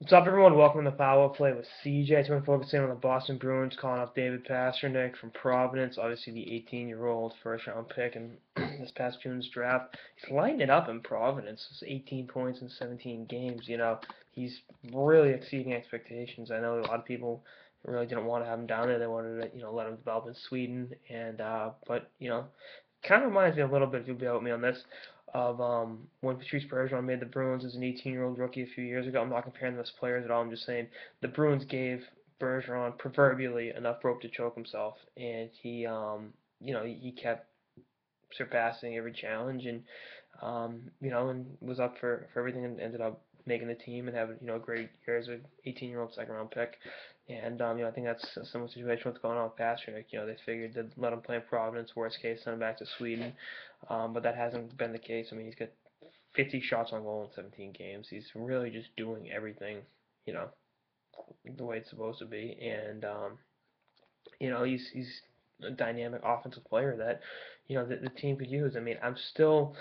What's up, everyone? Welcome to Power Play with CJ. Today we're focusing on the Boston Bruins, calling up David Pastrnak from Providence, obviously the 18-year-old first-round pick in this past June's draft. He's lighting it up in Providence. It's 18 points in 17 games. He's really exceeding expectations. I know a lot of people really didn't want to have him down there. They wanted to, let him develop in Sweden, but kind of reminds me a little bit, if you'll bear with me on this, of when Patrice Bergeron made the Bruins as an 18-year-old rookie a few years ago. I'm not comparing them as players at all. I'm just saying the Bruins gave Bergeron proverbially enough rope to choke himself, and he kept surpassing every challenge, and was up for everything, and ended up making the team and having a great year as a 18-year-old second-round pick. And I think that's a similar situation with what's going on with Pastrnak. They figured to let him play in Providence, worst case, send him back to Sweden, but that hasn't been the case. I mean, he's got 50 shots on goal in 17 games. He's really just doing everything, you know, the way it's supposed to be, and he's a dynamic offensive player that the team could use. I mean, I'm still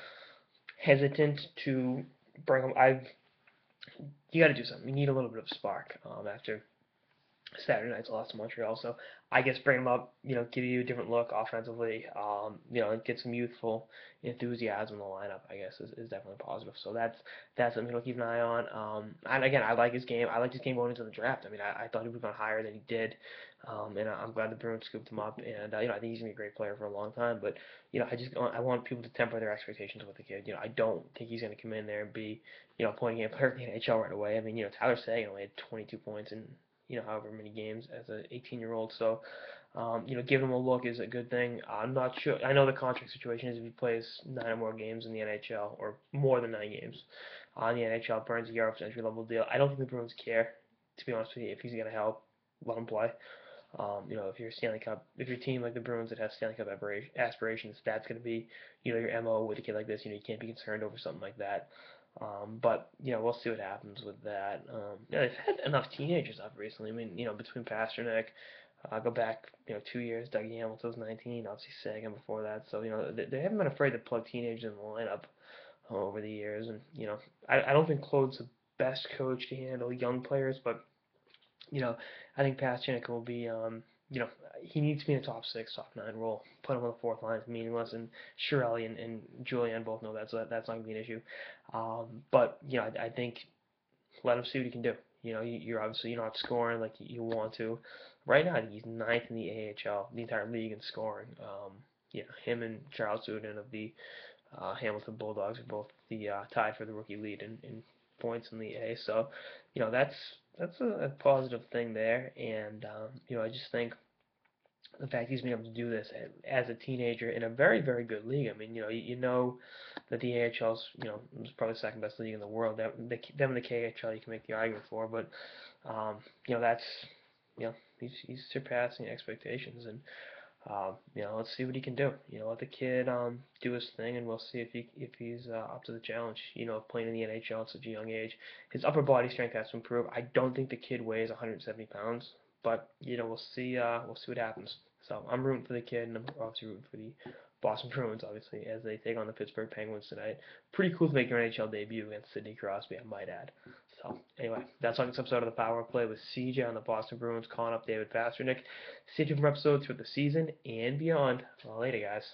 hesitant to bring him. You got to do something. You need a little bit of a spark after Saturday night's loss to Montreal. So I guess bring him up, give you a different look offensively, and get some youthful enthusiasm in the lineup. I guess is definitely positive. So that's something to keep an eye on. And again, I like his game. I liked his game going into the draft. I mean, I thought he would have gone higher than he did, and I'm glad the Bruins scooped him up. And I think he's gonna be a great player for a long time. But I want people to temper their expectations with the kid. I don't think he's gonna come in there and be point game player in the NHL right away. I mean, Tyler Seguin only had 22 points in however many games as an 18-year-old. So, giving him a look is a good thing. I'm not sure. I know the contract situation is if he plays 9 or more games in the NHL or more than 9 games on the NHL, burns a year off entry level deal. I don't think the Bruins care, to be honest with you. If he's gonna help, let him play. If you're Stanley Cup, if you're a team like the Bruins that has Stanley Cup aspirations, that's going to be, your MO with a kid like this. You can't be concerned over something like that. But we'll see what happens with that. They've had enough teenagers up recently. I mean, between Pastrnak, go back, 2 years, Dougie Hamilton was 19, obviously Sagan before that. So they haven't been afraid to plug teenagers in the lineup over the years. And I don't think Claude's the best coach to handle young players, but you know, I think Pastrnak will be, he needs to be in a top six, top nine role. Put him on the fourth line is meaningless, and Shirelli and Julian both know that, so that's not going to be an issue. But I think let him see what he can do. You're obviously not scoring like you want to. Right now, I think he's ninth in the AHL, the entire league in scoring. Him and Charles Sudin of the Hamilton Bulldogs are both the tied for the rookie lead in points in the A. So, that's a positive thing there, and I just think the fact he's been able to do this as a teenager in a very, very good league. I mean, that the AHL's, is probably the second best league in the world. Them and the KHL you can make the argument for, but that's he's surpassing expectations, and let's see what he can do. Let the kid do his thing, and we'll see if he's up to the challenge. Of playing in the NHL at such a young age. His upper body strength has to improve. I don't think the kid weighs 170 pounds, but we'll see. We'll see what happens. So I'm rooting for the kid, and I'm obviously rooting for the Boston Bruins, obviously, as they take on the Pittsburgh Penguins tonight. Pretty cool to make your NHL debut against Sidney Crosby, I might add. So anyway, that's all this episode of the Power Play with CJ on the Boston Bruins, calling up David Pastrnak. Stay tuned for episodes for the season and beyond. Well, later, guys.